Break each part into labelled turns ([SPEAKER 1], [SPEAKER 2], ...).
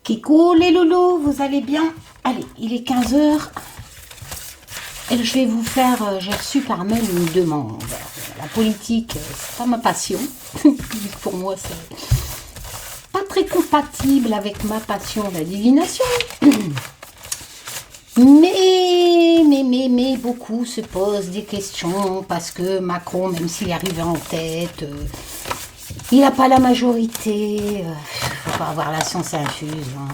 [SPEAKER 1] Kiko, les loulous, vous allez bien? Allez, il est 15 heures. Et je vais vous faire, j'ai reçu par mail une demande. La politique, c'est pas ma passion. Pour moi, c'est pas très compatible avec ma passion, la divination. Mais, beaucoup se posent des questions parce que Macron, même s'il est arrivé en tête, il n'a pas la majorité. Il faut pas avoir la science infuse. Hein,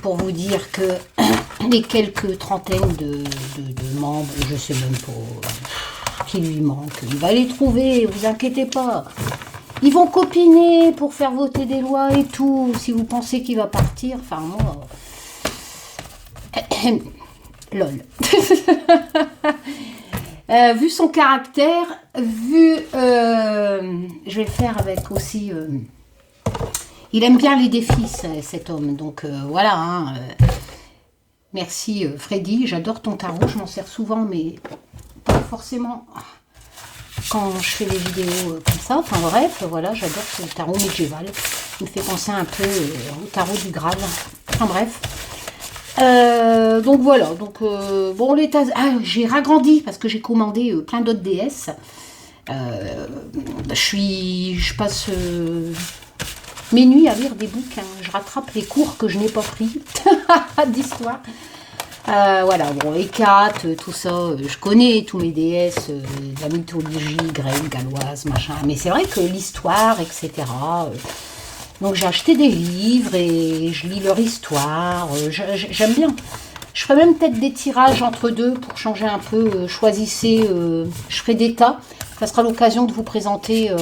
[SPEAKER 1] pour vous dire que les quelques trentaines de membres, je sais même pas, qui lui manquent, il va les trouver, vous inquiétez pas. Ils vont copiner pour faire voter des lois et tout. Si vous pensez qu'il va partir, enfin moi... Lol. Vu son caractère, je vais le faire avec aussi... il aime bien les défis, cet homme. Donc voilà. Hein, merci Freddy, j'adore ton tarot. Je m'en sers souvent, mais pas forcément quand je fais des vidéos comme ça. Enfin bref, voilà, j'adore ce tarot médiéval. Il me fait penser un peu au tarot du Graal. Enfin bref. Donc voilà, donc bon les tasses, j'ai ragrandi parce que j'ai commandé plein d'autres déesses. Je passe mes nuits à lire des bouquins, je rattrape les cours que je n'ai pas pris d'histoire. Voilà, bon, Hécate, tout ça, je connais tous mes déesses, de la mythologie grecque, galloise, machin, mais c'est vrai que l'histoire, etc. Donc j'ai acheté des livres et je lis leur histoire, j'aime bien. Je ferai même peut-être des tirages entre deux pour changer un peu, choisissez, je ferai des tas. Ça sera l'occasion de vous présenter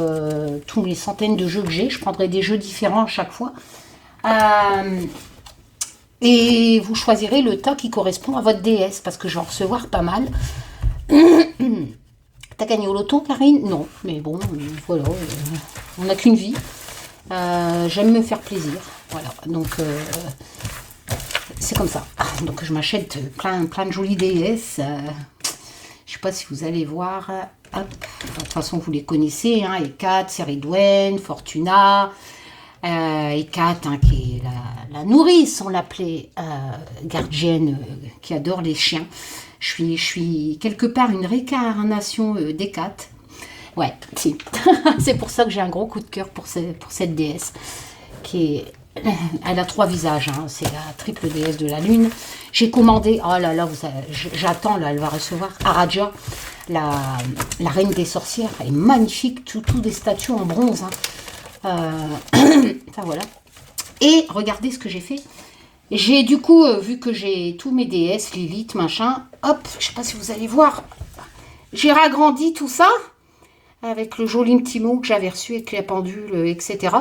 [SPEAKER 1] tous les centaines de jeux que j'ai. Je prendrai des jeux différents à chaque fois. Et vous choisirez le tas qui correspond à votre déesse, parce que je vais en recevoir pas mal. T'as gagné au loto, Karine? Non, mais bon, voilà, on n'a qu'une vie. J'aime me faire plaisir, voilà, donc c'est comme ça. Donc je m'achète plein de jolies déesses. Je sais pas si vous allez voir. Hop. De toute façon, vous les connaissez, hein, Hécate, Céridwen, Fortuna. Hécate, hein, qui est la nourrice, on l'appelait, gardienne, qui adore les chiens. Je suis quelque part une réincarnation d'Hécate. Ouais, si. C'est pour ça que j'ai un gros coup de cœur pour cette déesse. Elle a 3 visages, hein. C'est la triple déesse de la lune. J'ai commandé, oh là là, j'attends, là, elle va recevoir Aradia, la reine des sorcières. Elle est magnifique, tout des statues en bronze. Hein. Enfin voilà. Et regardez ce que j'ai fait. J'ai du coup, vu que j'ai tous mes déesses, Lilith, machin, hop, je sais pas si vous allez voir, j'ai ragrandi tout ça. Avec le joli petit mot que j'avais reçu avec la pendule, etc.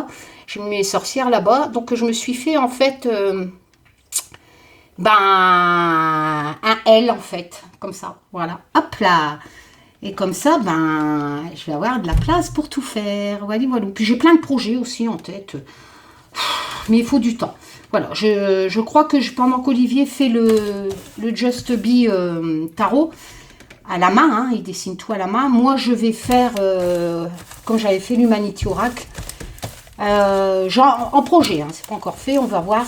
[SPEAKER 1] J'ai mis mes sorcières là-bas. Donc, je me suis fait, en fait, un L, en fait. Comme ça, voilà. Hop là. Et comme ça, je vais avoir de la place pour tout faire. Voilà, voilà. Puis, j'ai plein de projets aussi en tête. Mais il faut du temps. Voilà, je crois que pendant qu'Olivier fait le Just Be tarot, à la main, hein, il dessine tout à la main. Moi, je vais faire, comme j'avais fait l'Humanity Oracle, genre en projet, hein, c'est pas encore fait, on va voir,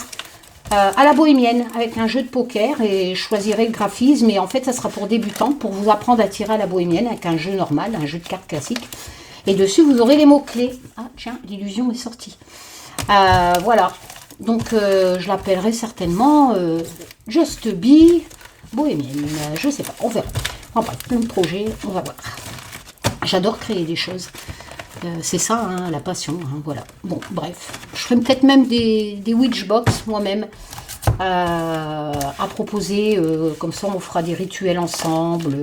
[SPEAKER 1] à la bohémienne, avec un jeu de poker, et je choisirai le graphisme, et en fait, ça sera pour débutants, pour vous apprendre à tirer à la bohémienne, avec un jeu normal, un jeu de cartes classique. Et dessus, vous aurez les mots-clés. Ah, tiens, l'illusion est sortie. Voilà, donc je l'appellerai certainement Just Be bohémienne, je sais pas, on verra. Enfin bref, plein de projets, on va voir. J'adore créer des choses. C'est ça, hein, la passion, hein, voilà. Bon, bref. Je ferai peut-être même des witchbox moi-même à proposer. Comme ça, on fera des rituels ensemble.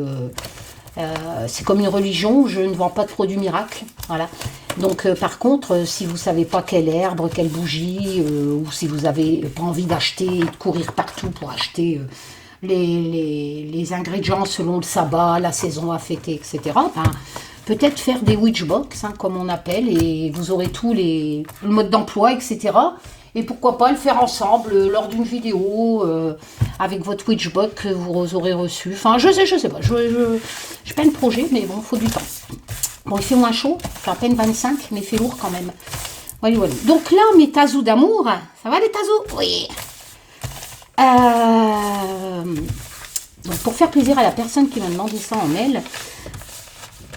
[SPEAKER 1] C'est comme une religion, je ne vends pas de produits miracles. Voilà. Donc, par contre, si vous ne savez pas quelle herbe, quelle bougie, ou si vous n'avez pas envie d'acheter et de courir partout pour acheter... les ingrédients selon le sabbat, la saison à fêter, etc. Peut-être faire des witchbox, hein, comme on appelle, et vous aurez tous le mode d'emploi, etc. Et pourquoi pas le faire ensemble lors d'une vidéo avec votre witchbox que vous aurez reçu. Enfin, je sais pas. J'ai plein de projets, mais bon, il faut du temps. Bon, il fait moins chaud, il fait à peine 25, mais il fait lourd quand même. Voilà, voilà. Donc là, mes tazous d'amour, ça va les tazous? Oui. Donc pour faire plaisir à la personne qui m'a demandé ça en mail,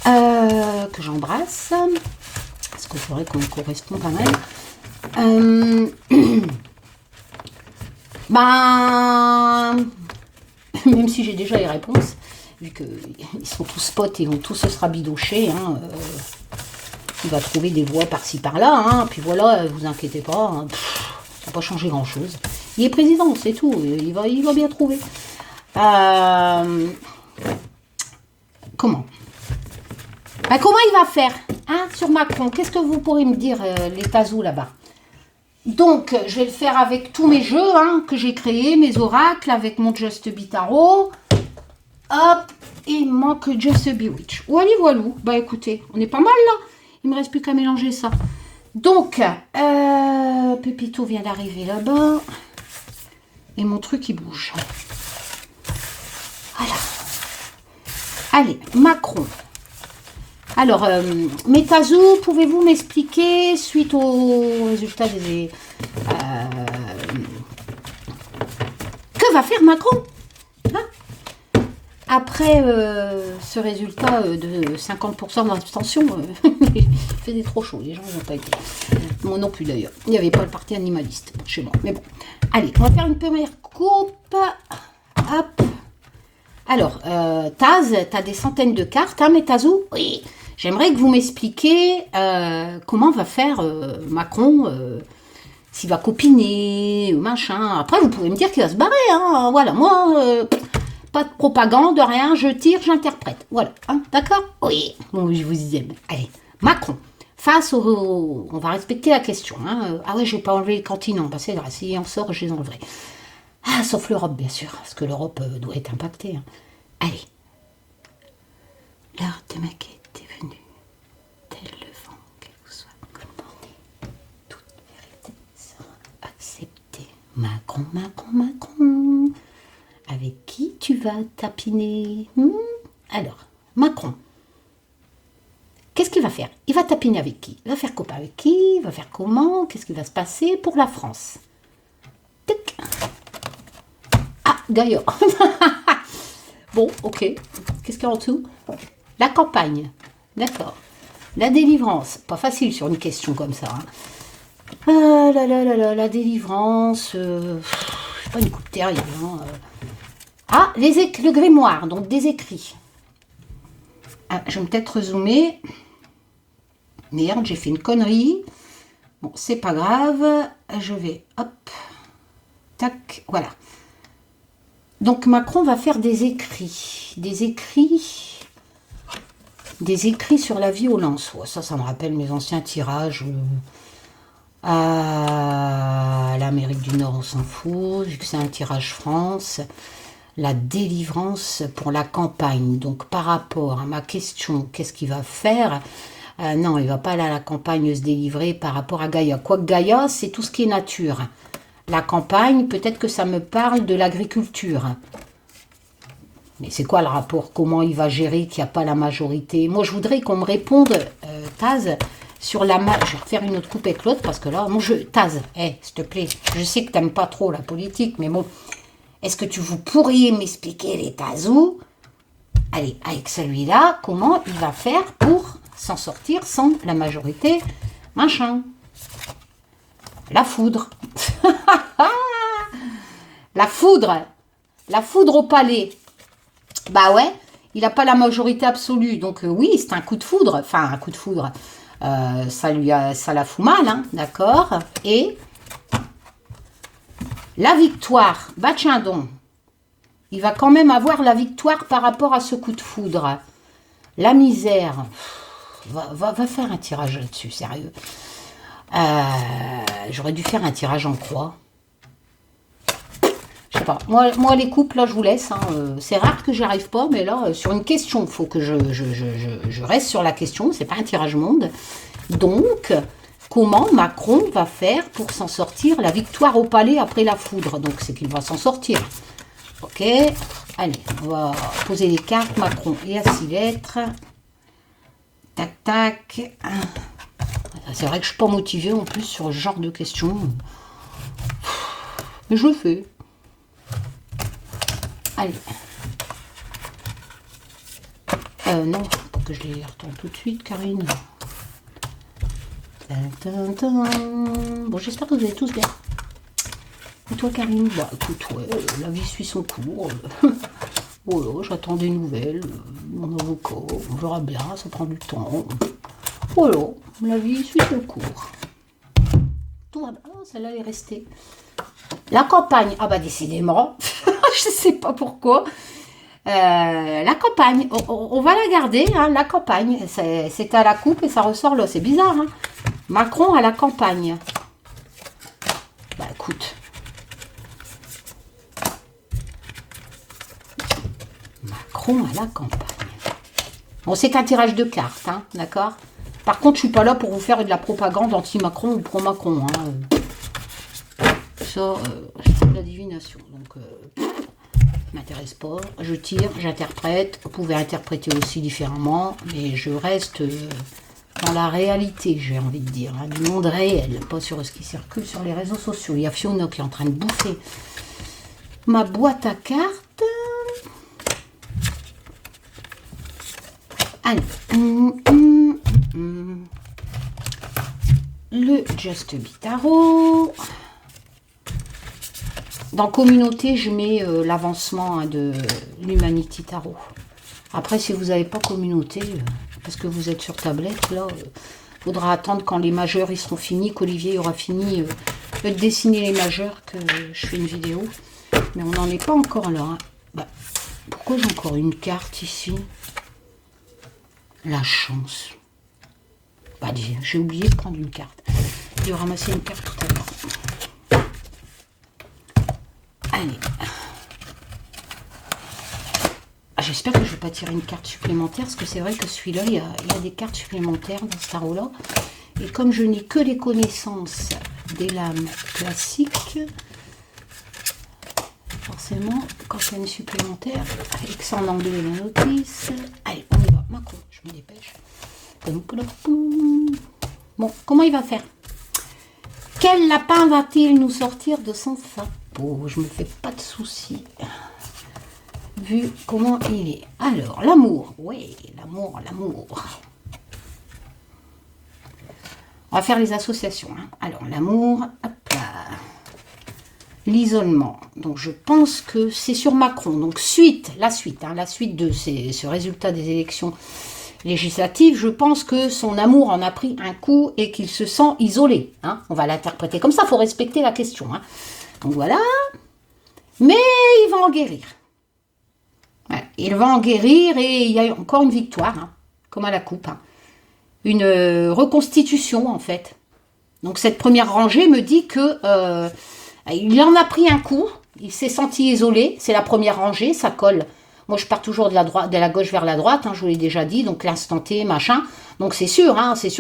[SPEAKER 1] que j'embrasse, parce que c'est vrai qu'on correspond pas mal. Ben, même si j'ai déjà les réponses, vu qu'ils sont tous potes et vont tous se rabidocher, hein, il va trouver des voix par-ci par-là, hein, puis voilà, vous inquiétez pas, hein, ça n'a pas changé grand-chose. Il est président, c'est tout, il va bien trouver. Comment ben, comment il va faire hein, sur Macron? Qu'est-ce que vous pourrez me dire, les tazous là-bas? Donc, je vais le faire avec tous mes jeux hein, que j'ai créés, mes oracles, avec mon Just Be Tarot. Hop, il manque Just Bewitch. Voilà, voilou. Bah écoutez, on est pas mal là. Il me reste plus qu'à mélanger ça. Donc, Pépito vient d'arriver là-bas. Et mon truc, il bouge. Voilà. Allez, Macron. Alors, mes tazous, pouvez-vous m'expliquer, suite aux résultats des... que va faire Macron hein après ce résultat de 50% d'abstention, il faisait trop chaud, les gens n'ont pas été. Moi non plus d'ailleurs, il n'y avait pas le parti animaliste chez moi. Mais bon, allez, on va faire une première coupe. Hop. Alors, Taz, tu as des centaines de cartes, hein, mes tazous? Oui. J'aimerais que vous m'expliquiez comment va faire Macron, s'il va copiner, machin. Après, vous pouvez me dire qu'il va se barrer. Hein. Voilà, moi, pas de propagande, rien. Je tire, j'interprète. Voilà, hein, d'accord? Oui, bon, je vous aime. Allez, Macron, face au... On va respecter la question. Hein. Ah ouais, je vais pas enlever les continents. Bah, c'est grave, si on sort, je les enleverai. Ah, sauf l'Europe, bien sûr, parce que l'Europe doit être impactée. Hein. Allez. L'heure de ma quête est venue. Tel le vent, qu'elle vous soit commandée. Toute vérité sera acceptée. Macron, Macron, Macron. Avec qui tu vas tapiner Alors, Macron. Qu'est-ce qu'il va faire? Il va tapiner avec qui? Il va faire copain avec qui? Il va faire comment? Qu'est-ce qui va se passer pour la France? Tic. Ah, d'ailleurs. Bon, ok. Qu'est-ce qu'il y a en dessous? La campagne. D'accord. La délivrance. Pas facile sur une question comme ça. Hein. Ah là là là là, la délivrance. C'est pas une coupe terrible. Hein. Ah, le grimoire. Donc des écrits. Ah, je vais peut-être zoomer. Merde, j'ai fait une connerie. Bon, c'est pas grave. Je vais, hop. Tac, voilà. Donc Macron va faire des écrits. Des écrits sur la violence. Ouais, ça me rappelle mes anciens tirages. À l'Amérique du Nord, on s'en fout, vu que c'est un tirage France. La délivrance pour la campagne. Donc par rapport à ma question, qu'est-ce qu'il va faire? Non, il ne va pas aller à la campagne se délivrer par rapport à Gaïa. Quoique Gaïa, c'est tout ce qui est nature. La campagne, peut-être que ça me parle de l'agriculture. Mais c'est quoi le rapport? Comment il va gérer qu'il n'y a pas la majorité? Moi, je voudrais qu'on me réponde, Taz, sur la... Je vais refaire une autre coupe avec l'autre, parce que là, mon jeu... Taz, s'il te plaît, je sais que tu n'aimes pas trop la politique, mais bon, est-ce que vous pourriez m'expliquer, les Tazous, allez, avec celui-là, comment il va faire pour s'en sortir sans la majorité, machin? La foudre. La foudre. La foudre au palais. Bah ouais, il n'a pas la majorité absolue. Donc oui, c'est un coup de foudre. Enfin, un coup de foudre. Ça la fout mal, hein, d'accord. Et la victoire. Bah tiens donc. Il va quand même avoir la victoire par rapport à ce coup de foudre. La misère. Va faire un tirage là-dessus, sérieux. J'aurais dû faire un tirage en croix. Je sais pas. Moi les coupes, là, je vous laisse. Hein. C'est rare que j'y arrive pas, mais là, sur une question, il faut que je reste sur la question. C'est pas un tirage monde. Donc, comment Macron va faire pour s'en sortir? La victoire au palais après la foudre. Donc, c'est qu'il va s'en sortir. Ok. Allez, on va poser les cartes. Macron et à 6 lettres. Tac, tac. C'est vrai que je suis pas motivée en plus sur ce genre de questions. Mais je le fais. Allez. Non, pour que je les retourne tout de suite, Karine. Bon, j'espère que vous allez tous bien. Et toi, Karine? Bah, écoute, ouais, la vie suit son cours. Voilà, j'attends des nouvelles. Mon avocat, on verra bien, ça prend du temps. Voilà, la vie suit son cours. Tout va bien. Oh, celle-là est restée. La campagne, ah bah décidément, je ne sais pas pourquoi. La campagne, on va la garder, hein, la campagne. C'est à la coupe et ça ressort là, c'est bizarre. Hein. Macron à la campagne. Bah écoute. Macron à la campagne. Bon, c'est qu'un tirage de cartes, hein, d'accord? Par contre, je suis pas là pour vous faire de la propagande anti-Macron ou pro-Macron. Hein. Ça, c'est de la divination. Donc, m'intéresse pas. Je tire, j'interprète. Vous pouvez interpréter aussi différemment, mais je reste dans la réalité, j'ai envie de dire, hein, du monde réel, pas sur ce qui circule sur les réseaux sociaux. Il y a Fiona qui est en train de bouffer ma boîte à cartes. Allez. Le Just Be Tarot. Dans communauté, je mets l'avancement hein, de l'Humanity Tarot. Après, si vous n'avez pas communauté, parce que vous êtes sur tablette, là, faudra attendre quand les majeurs ils seront finis, qu'Olivier aura fini de dessiner les majeurs, que je fais une vidéo. Mais on n'en est pas encore là. Hein. Bah, pourquoi j'ai encore une carte ici? La chance. Bah, j'ai oublié de prendre une carte. J'ai ramassé une carte tout à l'heure. Allez. J'espère que je ne vais pas tirer une carte supplémentaire, parce que c'est vrai que celui-là, il y a des cartes supplémentaires dans ce tarot-là. Et comme je n'ai que les connaissances des lames classiques, forcément, quand il y a une supplémentaire, avec ça en anglais la notice. Allez, on y va. Macron, je me dépêche. Bon, comment il va faire? Quel lapin va-t-il nous sortir de son chapeau? Je me fais pas de soucis. Vu comment il est. Alors, l'amour. Oui, l'amour, l'amour. On va faire les associations. Hein. Alors, l'amour, hop là. L'isolement. Donc, je pense que c'est sur Macron. Donc, la suite de ce résultat des élections législatives, je pense que son amour en a pris un coup et qu'il se sent isolé. Hein. On va l'interpréter comme ça, il faut respecter la question. Hein. Donc, voilà. Mais il va en guérir. Ouais, il va en guérir et il y a encore une victoire, hein, comme à la coupe. Hein. Une reconstitution, en fait. Donc, cette première rangée me dit que il en a pris un coup. Il s'est senti isolé. C'est la première rangée, ça colle. Moi, je pars toujours de la gauche vers la droite, hein, je vous l'ai déjà dit. Donc, l'instant T, machin. Donc, c'est sûr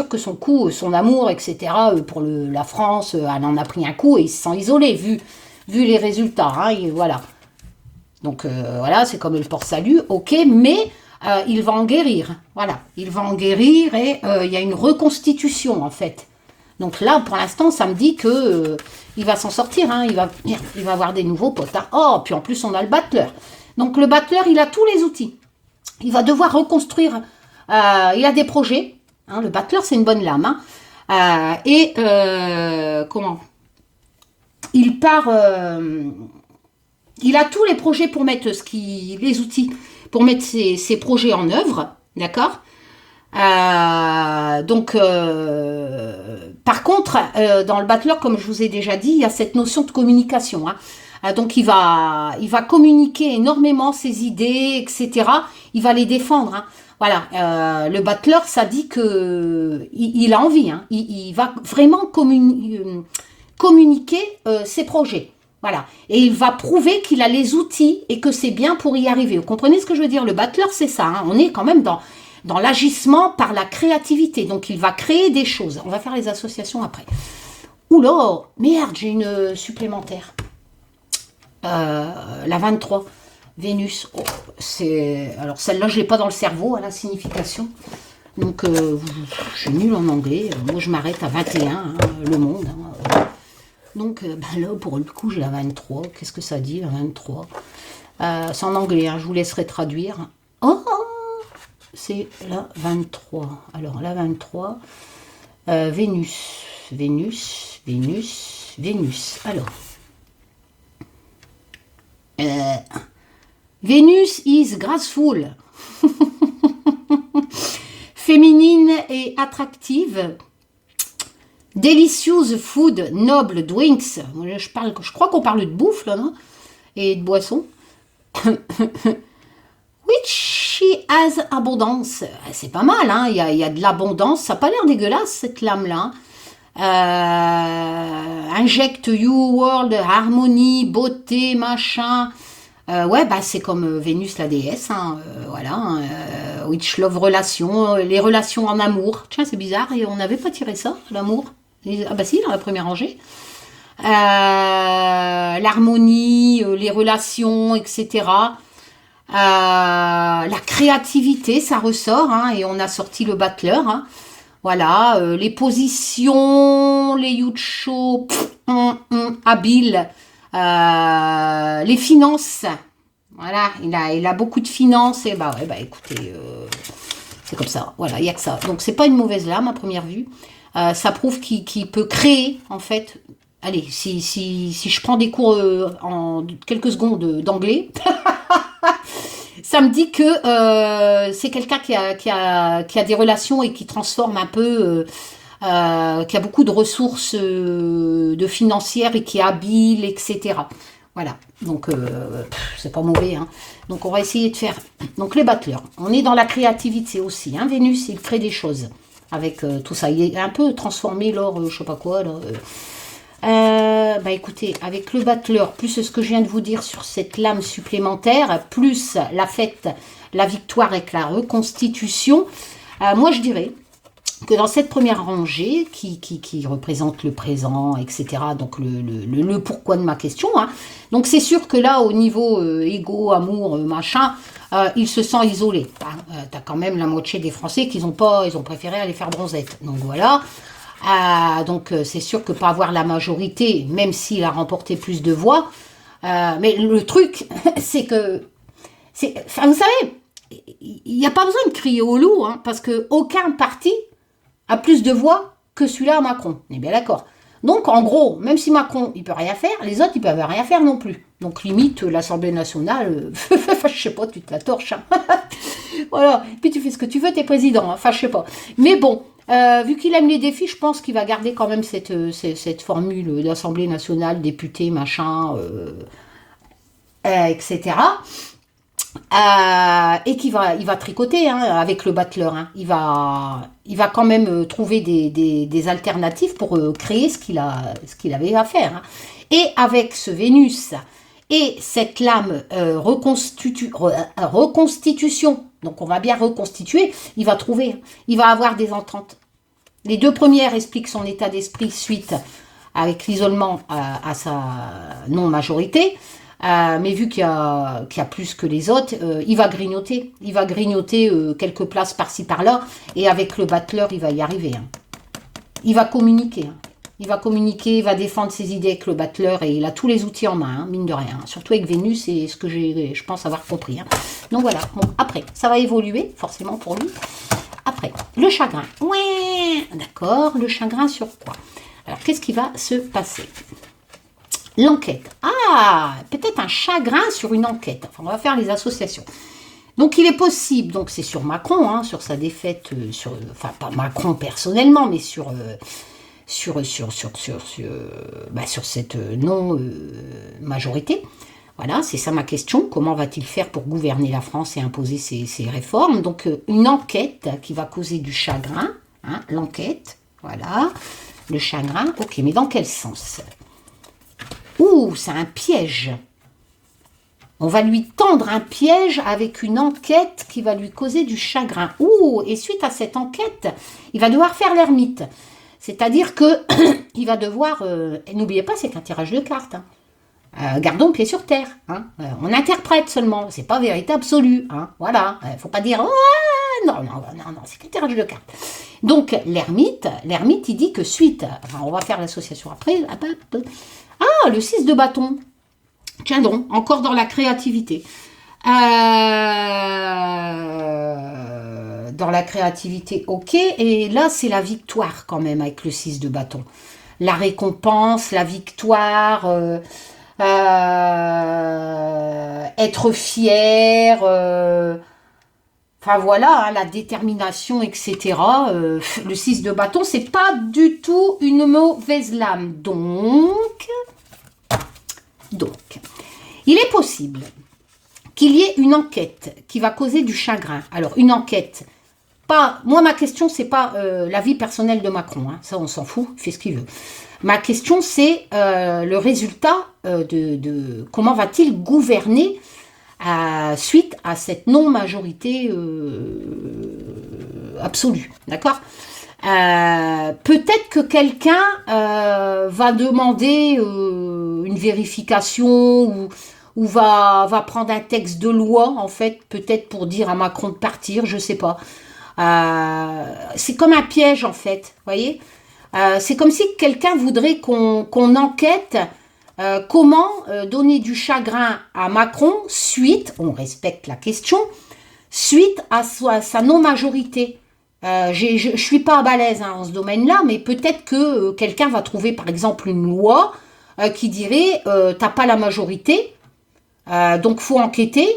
[SPEAKER 1] que son coup, son amour, etc., pour la France, elle en a pris un coup et il se sent isolé, vu les résultats. Hein, et voilà. Donc, voilà, c'est comme le port-salut, ok, mais il va en guérir. Voilà, il va en guérir et il y a une reconstitution, en fait. Donc là, pour l'instant, ça me dit que il va s'en sortir. Hein, il va avoir des nouveaux potes. Hein. Oh, puis en plus, on a le battleur. Donc, le battleur, il a tous les outils. Il va devoir reconstruire. Il a des projets. Hein, le battleur, c'est une bonne lame. Hein, comment? Il part... il a tous les projets pour mettre les outils pour mettre ses projets en œuvre, d'accord? Par contre, dans le battleur, comme je vous ai déjà dit, il y a cette notion de communication. Hein. Donc, il va communiquer énormément ses idées, etc. Il va les défendre. Hein. Voilà, le battleur, ça dit que il a envie. Hein. Il va vraiment communiquer ses projets. Voilà, et il va prouver qu'il a les outils et que c'est bien pour y arriver. Vous comprenez ce que je veux dire? Le battleur, c'est ça. Hein. On est quand même dans l'agissement par la créativité. Donc, il va créer des choses. On va faire les associations après. Oula, merde, j'ai une supplémentaire. La 23, Vénus. Oh, alors, celle-là, je ne l'ai pas dans le cerveau, à la signification. Donc, je suis nulle en anglais. Moi, je m'arrête à 21, hein, le monde. Hein. Donc, ben là, pour le coup, j'ai la 23. Qu'est-ce que ça dit, la 23 c'est en anglais, hein, je vous laisserai traduire. Oh, c'est la 23. Alors, la 23, Vénus. Vénus, Vénus, Vénus. Alors, Vénus is graceful. Féminine et attractive. Delicious food, noble drinks. Je crois qu'on parle de bouffe, là, non? Et de boissons. Which she has abondance. C'est pas mal, hein? Il y a de l'abondance. Ça n'a pas l'air dégueulasse, cette lame-là. Inject you world, harmonie, beauté, machin. Ouais, bah c'est comme Vénus, la déesse. Hein, voilà. Which love relation, les relations en amour. Tiens, c'est bizarre. Et on n'avait pas tiré ça, l'amour. Ah bah si, dans la première rangée. L'harmonie, les relations, etc. La créativité, ça ressort, hein, et on a sorti le battleur. Hein. Voilà, les positions, les yucho, habiles, les finances. Voilà, il a beaucoup de finances, et bah ouais, bah écoutez, c'est comme ça. Voilà, il n'y a que ça. Donc c'est pas une mauvaise lame à première vue. Ça prouve qu'il peut créer, en fait. Allez, si je prends des cours en quelques secondes d'anglais, ça me dit que c'est quelqu'un qui a des relations et qui transforme un peu, qui a beaucoup de ressources de financières et qui est habile, etc. Voilà, donc c'est pas mauvais. Hein. Donc on va essayer de faire... Donc les battleurs, on est dans la créativité aussi. Hein. Vénus, il crée des choses avec tout ça. Il est un peu transformé, l'or, je sais pas quoi, là... bah écoutez, avec le battleur, plus ce que je viens de vous dire sur cette lame supplémentaire, plus la fête, la victoire avec la reconstitution, moi je dirais que dans cette première rangée, qui représente le présent, etc., donc le pourquoi de ma question, hein, donc c'est sûr que là, au niveau égo, amour, machin, il se sent isolé. Hein, t'as quand même la moitié des Français ils ont préféré aller faire bronzette. Donc voilà. Donc c'est sûr que pas avoir la majorité, même s'il a remporté plus de voix, mais le truc, c'est que, enfin, vous savez, il n'y a pas besoin de crier au loup, hein, parce que aucun parti a plus de voix que celui-là à Macron. On est bien d'accord. Donc en gros, même si Macron il peut rien faire, les autres ils peuvent rien faire non plus. Donc limite l'Assemblée nationale, je sais pas, tu te la torches. Hein. Voilà. Puis tu fais ce que tu veux, t'es président. Hein. Enfin je sais pas. Mais bon. Vu qu'il aime les défis, je pense qu'il va garder quand même cette formule d'Assemblée nationale, député, machin, etc. Et qu'il va tricoter hein, avec le battleur. Hein. Il va quand même trouver des alternatives pour créer ce qu'il avait à faire. Hein. Et avec ce Vénus et cette lame reconstitution, donc on va bien reconstituer, il va trouver, il va avoir des ententes. Les deux premières expliquent son état d'esprit suite avec l'isolement à sa non-majorité. Mais vu qu'il y a plus que les autres, il va grignoter. Il va grignoter quelques places par-ci par-là. Et avec le battleur, il va y arriver. Hein. Il va communiquer. Hein. Il va communiquer, il va défendre ses idées avec le battleur. Et il a tous les outils en main, hein, mine de rien. Surtout avec Vénus, c'est ce que je pense avoir compris. Hein. Donc voilà. Bon, après, ça va évoluer, forcément pour lui. Après, le chagrin. Ouais, d'accord, le chagrin sur quoi? Alors, qu'est-ce qui va se passer? L'enquête. Ah, peut-être un chagrin sur une enquête. Enfin, on va faire les associations. Donc, il est possible, donc c'est sur Macron, hein, sur sa défaite, enfin, pas Macron personnellement, mais sur cette non-majorité. Voilà, c'est ça ma question. Comment va-t-il faire pour gouverner la France et imposer ses réformes? Donc, une enquête qui va causer du chagrin. Hein, l'enquête, voilà. Le chagrin, ok, mais dans quel sens? Ouh, c'est un piège. On va lui tendre un piège avec une enquête qui va lui causer du chagrin. Ouh, et suite à cette enquête, il va devoir faire l'ermite. C'est-à-dire qu'il va devoir... n'oubliez pas, c'est un tirage de cartes. Hein. Gardons pied sur terre. Hein. On interprète seulement, c'est pas vérité absolue. Hein. Voilà, faut pas dire oh, non, c'est qu'un tirage de cartes. Donc, l'ermite, il dit que suite, enfin, on va faire l'association après. Ah, le 6 de bâton. Tiens donc, encore dans la créativité. Dans la créativité, ok. Et là, c'est la victoire quand même avec le 6 de bâton. La récompense, la victoire, être fier, enfin voilà, hein, la détermination, etc. Le 6 de bâton, c'est pas du tout une mauvaise lame. Donc, il est possible qu'il y ait une enquête qui va causer du chagrin. Alors, une enquête, moi, ma question, c'est pas la vie personnelle de Macron, hein, ça, on s'en fout, il fait ce qu'il veut. Ma question, c'est le résultat de comment va-t-il gouverner suite à cette non-majorité absolue, d'accord ? Peut-être que quelqu'un va demander une vérification ou va prendre un texte de loi, en fait, peut-être pour dire à Macron de partir, je sais pas. C'est comme un piège, en fait, vous voyez. C'est comme si quelqu'un voudrait qu'on enquête comment donner du chagrin à Macron suite, on respecte la question, suite à sa non-majorité. Je suis pas à balèze hein, en ce domaine-là, mais peut-être que quelqu'un va trouver par exemple une loi qui dirait t'as pas la majorité, donc faut enquêter.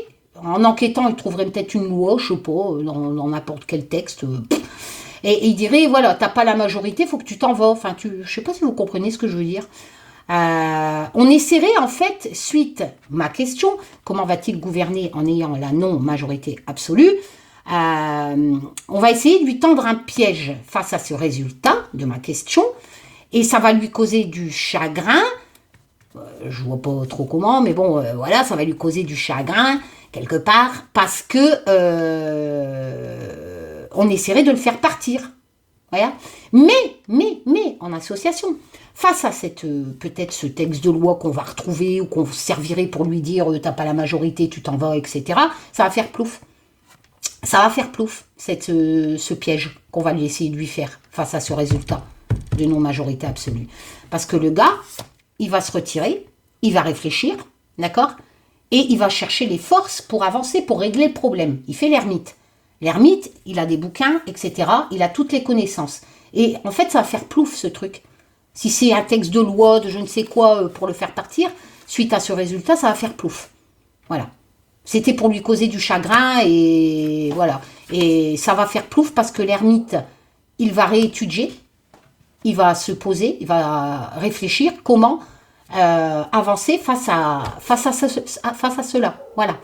[SPEAKER 1] En enquêtant, il trouverait peut-être une loi, je sais pas, dans n'importe quel texte. Et il dirait voilà, t'as pas la majorité, faut que tu t'en vas. Enfin, je sais pas si vous comprenez ce que je veux dire. On essaierait en fait, suite ma question, comment va-t-il gouverner en ayant la non-majorité absolue, on va essayer de lui tendre un piège face à ce résultat de ma question, et ça va lui causer du chagrin, je vois pas trop comment, mais bon, voilà, ça va lui causer du chagrin, quelque part, parce que on essaierait de le faire partir, voilà. Mais, en association, face à peut-être ce texte de loi qu'on va retrouver, ou qu'on servirait pour lui dire, t'as pas la majorité, tu t'en vas, etc., ça va faire plouf. Ça va faire plouf, ce piège qu'on va lui essayer de lui faire face à ce résultat de non-majorité absolue. Parce que le gars, il va se retirer, il va réfléchir, d'accord ? Et il va chercher les forces pour avancer, pour régler le problème. Il fait l'ermite. L'ermite, il a des bouquins, etc. Il a toutes les connaissances. Et en fait, ça va faire plouf, ce truc. Si c'est un texte de loi, de je ne sais quoi, pour le faire partir, suite à ce résultat, ça va faire plouf. Voilà. C'était pour lui causer du chagrin et voilà. Et ça va faire plouf parce que l'ermite, il va réétudier, il va se poser, il va réfléchir comment avancer face à cela. Voilà.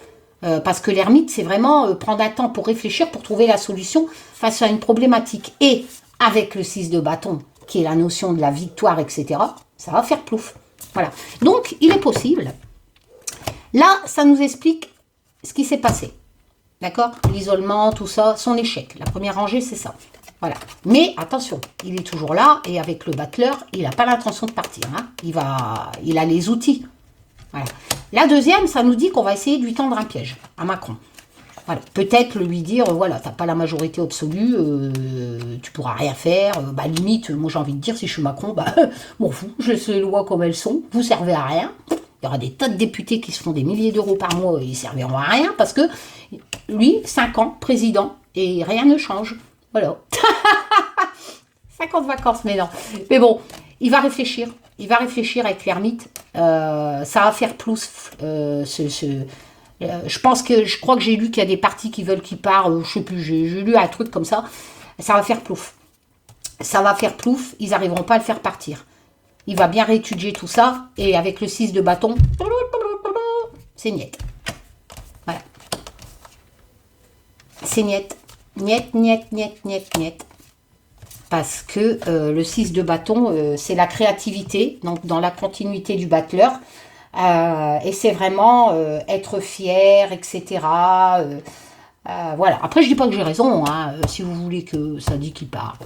[SPEAKER 1] Parce que l'ermite, c'est vraiment prendre un temps pour réfléchir, pour trouver la solution face à une problématique. Et avec le 6 de bâton, qui est la notion de la victoire, etc., ça va faire plouf. Voilà. Donc, il est possible. Là, ça nous explique ce qui s'est passé. D'accord ? L'isolement, tout ça, son échec. La première rangée, c'est ça. Voilà. Mais attention, il est toujours là et avec le battleur, il n'a pas l'intention de partir. Hein. Il a les outils. Voilà. La deuxième, ça nous dit qu'on va essayer de lui tendre un piège à Macron. Voilà. Peut-être lui dire, voilà, t'as pas la majorité absolue, tu pourras rien faire. Limite, moi j'ai envie de dire, si je suis Macron, m'en fous, je laisse les lois comme elles sont, vous servez à rien. Il y aura des tas de députés qui se font des milliers d'euros par mois et ils serviront à rien parce que lui, 5 ans, président, et rien ne change. Voilà. 5 ans de vacances, mais non. Mais bon, il va réfléchir. Il va réfléchir avec l'ermite. Ça va faire plouf. Je crois que j'ai lu qu'il y a des partis qui veulent qu'il parte. Je sais plus, j'ai lu un truc comme ça. Ça va faire plouf. Ça va faire plouf. Ils n'arriveront pas à le faire partir. Il va bien réétudier tout ça. Et avec le 6 de bâton, c'est niet. Voilà. C'est niet. Niet. Parce que le 6 de bâton, c'est la créativité, donc dans la continuité du battleur. Et c'est vraiment être fier, etc. Voilà. Après, je dis pas que j'ai raison. Hein. Si vous voulez que ça dit qu'il part,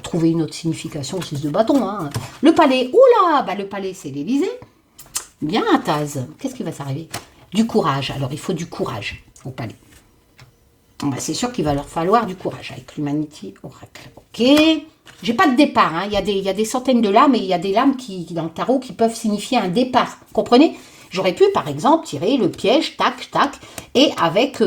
[SPEAKER 1] trouvez une autre signification au 6 de bâton. Hein. Le palais, oula, le palais, c'est l'Élysée. Bien, Taz. Qu'est-ce qui va s'arriver ? Du courage. Alors, il faut du courage au palais. Bah, c'est sûr qu'il va leur falloir du courage avec l'Humanity Oracle. Ok. J'ai pas de départ. Hein. Il y a des centaines de lames et il y a des lames dans le tarot qui peuvent signifier un départ. Comprenez? J'aurais pu, par exemple, tirer le piège, tac, tac, et avec,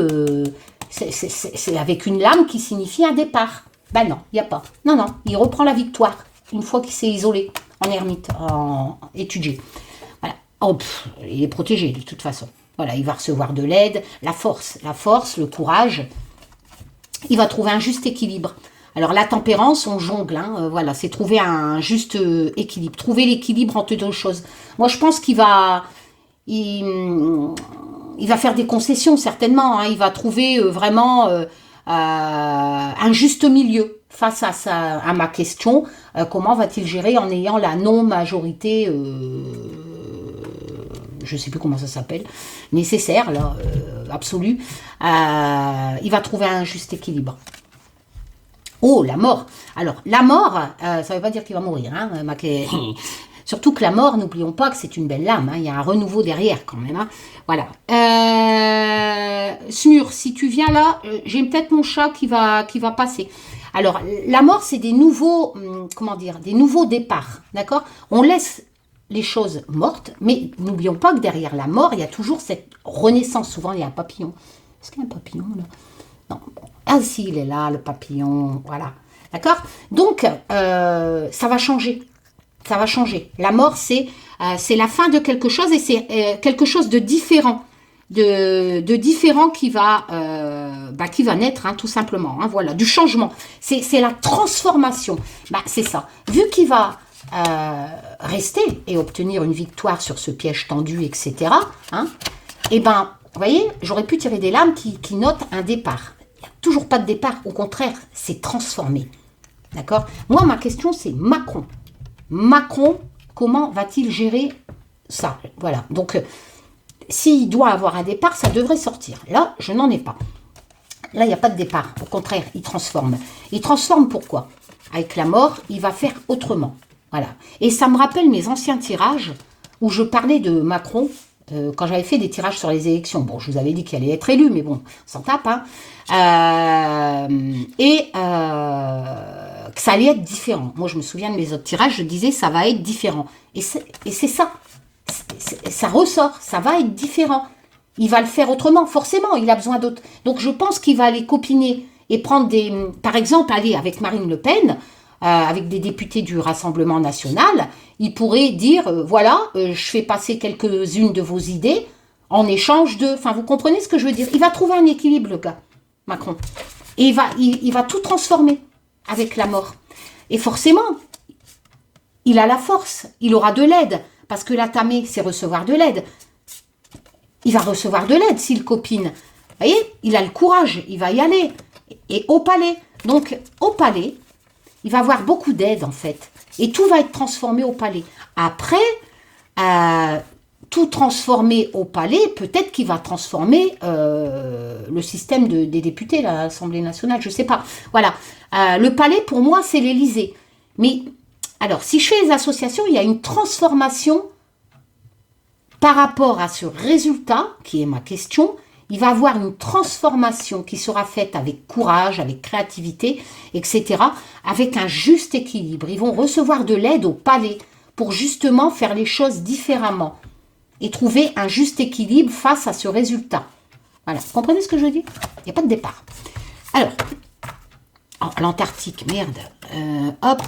[SPEAKER 1] c'est avec une lame qui signifie un départ. Ben non, il n'y a pas. Non, non, il reprend la victoire une fois qu'il s'est isolé en ermite, en étudié. Voilà. Oh, il est protégé de toute façon. Voilà, il va recevoir de l'aide, la force, le courage. Il va trouver un juste équilibre. Alors la tempérance, on jongle, hein, voilà, c'est trouver un juste équilibre, trouver l'équilibre entre deux choses. Moi, je pense qu'il va, il va faire des concessions certainement. Hein, il va trouver vraiment un juste milieu face à ma question. Comment va-t-il gérer en ayant la non-majorité je ne sais plus comment ça s'appelle, nécessaire, là, absolu, il va trouver un juste équilibre. Oh, la mort. Alors, la mort, ça ne veut pas dire qu'il va mourir. Hein, surtout que la mort, n'oublions pas que c'est une belle lame. Hein, il y a un renouveau derrière quand même. Hein, voilà. Smur, si tu viens là, j'ai peut-être mon chat qui va passer. Alors, la mort, c'est des nouveaux, comment dire, des nouveaux départs. D'accord? On laisse les choses mortes, mais n'oublions pas que derrière la mort, il y a toujours cette renaissance. Souvent, il y a un papillon. Est-ce qu'il y a un papillon là? Non. Ah si, il est là, le papillon. Voilà. D'accord? Donc, ça va changer. Ça va changer. La mort, c'est la fin de quelque chose et c'est quelque chose de différent. De différent qui va naître, hein, tout simplement. Hein, voilà, du changement. C'est la transformation. C'est ça. Vu qu'il va rester et obtenir une victoire sur ce piège tendu, etc. Hein, et vous voyez, j'aurais pu tirer des lames qui notent un départ. Il n'y a toujours pas de départ, au contraire, c'est transformé. D'accord? Moi, ma question, c'est Macron. Macron, comment va-t-il gérer ça? Voilà, donc, s'il doit avoir un départ, ça devrait sortir. Là, je n'en ai pas. Là, il n'y a pas de départ. Au contraire, il transforme. Il transforme pourquoi? Avec la mort, il va faire autrement. Voilà. Et ça me rappelle mes anciens tirages où je parlais de Macron quand j'avais fait des tirages sur les élections. Bon, je vous avais dit qu'il allait être élu, mais bon, on s'en tape. Hein. Que ça allait être différent. Moi, je me souviens de mes autres tirages, je disais ça va être différent. Et c'est ça. Ça ressort, ça va être différent. Il va le faire autrement, forcément, il a besoin d'autres. Donc, je pense qu'il va aller copiner et prendre par exemple, aller avec Marine Le Pen, avec des députés du Rassemblement national, il pourrait dire, voilà, je fais passer quelques-unes de vos idées en échange de... Enfin, vous comprenez ce que je veux dire? Il va trouver un équilibre, le gars, Macron. Et il va tout transformer avec la mort. Et forcément, il a la force, il aura de l'aide, parce que la tamée, c'est recevoir de l'aide. Il va recevoir de l'aide s'il copine. Vous voyez, il a le courage, il va y aller. Et au palais. Donc, au palais, il va avoir beaucoup d'aide, en fait. Et tout va être transformé au palais. Après, tout transformé au palais, peut-être qu'il va transformer le système des députés, l'Assemblée nationale, je ne sais pas. Voilà. Le palais, pour moi, c'est l'Élysée. Mais, alors, si je fais les associations, il y a une transformation par rapport à ce résultat, qui est ma question. Il va avoir une transformation qui sera faite avec courage, avec créativité, etc., avec un juste équilibre. Ils vont recevoir de l'aide au palais pour justement faire les choses différemment et trouver un juste équilibre face à ce résultat. Voilà, vous comprenez ce que je dis? Il n'y a pas de départ. Alors, l'Antarctique, merde. Hop,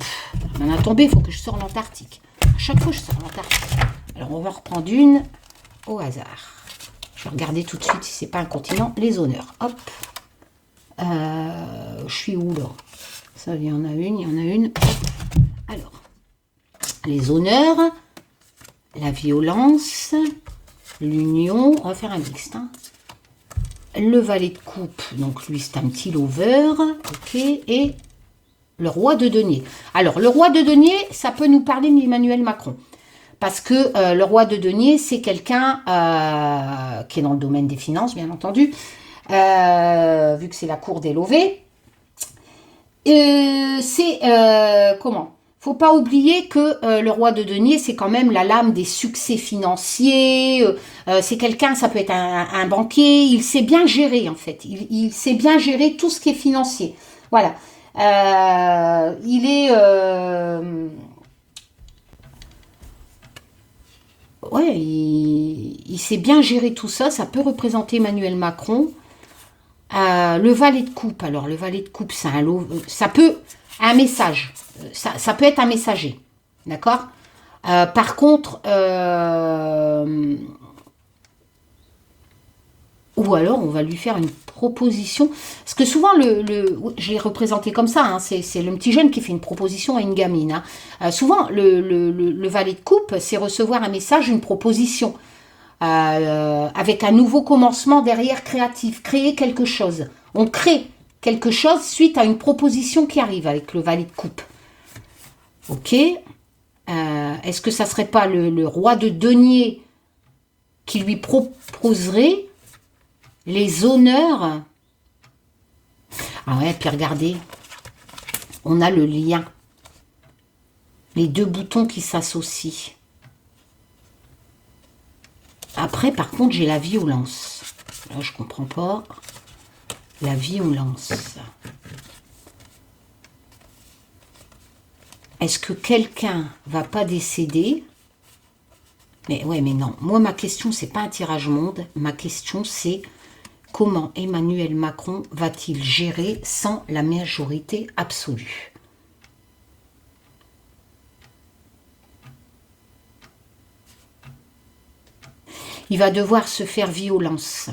[SPEAKER 1] on en a tombé, il faut que je sorte l'Antarctique. À chaque fois, je sors l'Antarctique. Alors, on va reprendre une au hasard. Je vais regarder tout de suite si c'est pas un continent. Les honneurs. Hop. Je suis où là? Ça, il y en a une. Alors, les honneurs, la violence, l'union. On va faire un mixte. Hein. Le valet de coupe, donc lui c'est un petit lover. Ok. Et le roi de denier. Alors, le roi de denier, ça peut nous parler d'Emmanuel Macron. Parce que le roi de denier, c'est quelqu'un qui est dans le domaine des finances, bien entendu, vu que c'est la cour des lovés. C'est, comment? faut pas oublier que le roi de denier, c'est quand même la lame des succès financiers. C'est quelqu'un, ça peut être un banquier. Il sait bien gérer, en fait. Il sait bien gérer tout ce qui est financier. Voilà. Il est... ouais, il sait bien gérer tout ça. Ça peut représenter Emmanuel Macron. Le valet de coupe. Alors, le valet de coupe, c'est un lot... Ça peut... Un message. Ça peut être un messager. D'accord. Par contre... ou alors, on va lui faire une proposition. Parce que souvent, je l'ai représenté comme ça, hein, c'est le petit jeune qui fait une proposition à une gamine. Hein. Souvent, le valet de coupe, c'est recevoir un message, une proposition. Avec un nouveau commencement derrière créatif, créer quelque chose. On crée quelque chose suite à une proposition qui arrive avec le valet de coupe. Ok. Est-ce que ça serait pas le roi de denier qui lui proposerait les honneurs? Ah ouais, puis regardez, on a le lien. Les deux boutons qui s'associent. Après, par contre, j'ai la violence. Là, je comprends pas. La violence. Est-ce que quelqu'un va pas décéder? Mais ouais, mais non. Moi, ma question, c'est pas un tirage monde. Ma question, c'est comment Emmanuel Macron va-t-il gérer sans la majorité absolue? Il va devoir se faire violence.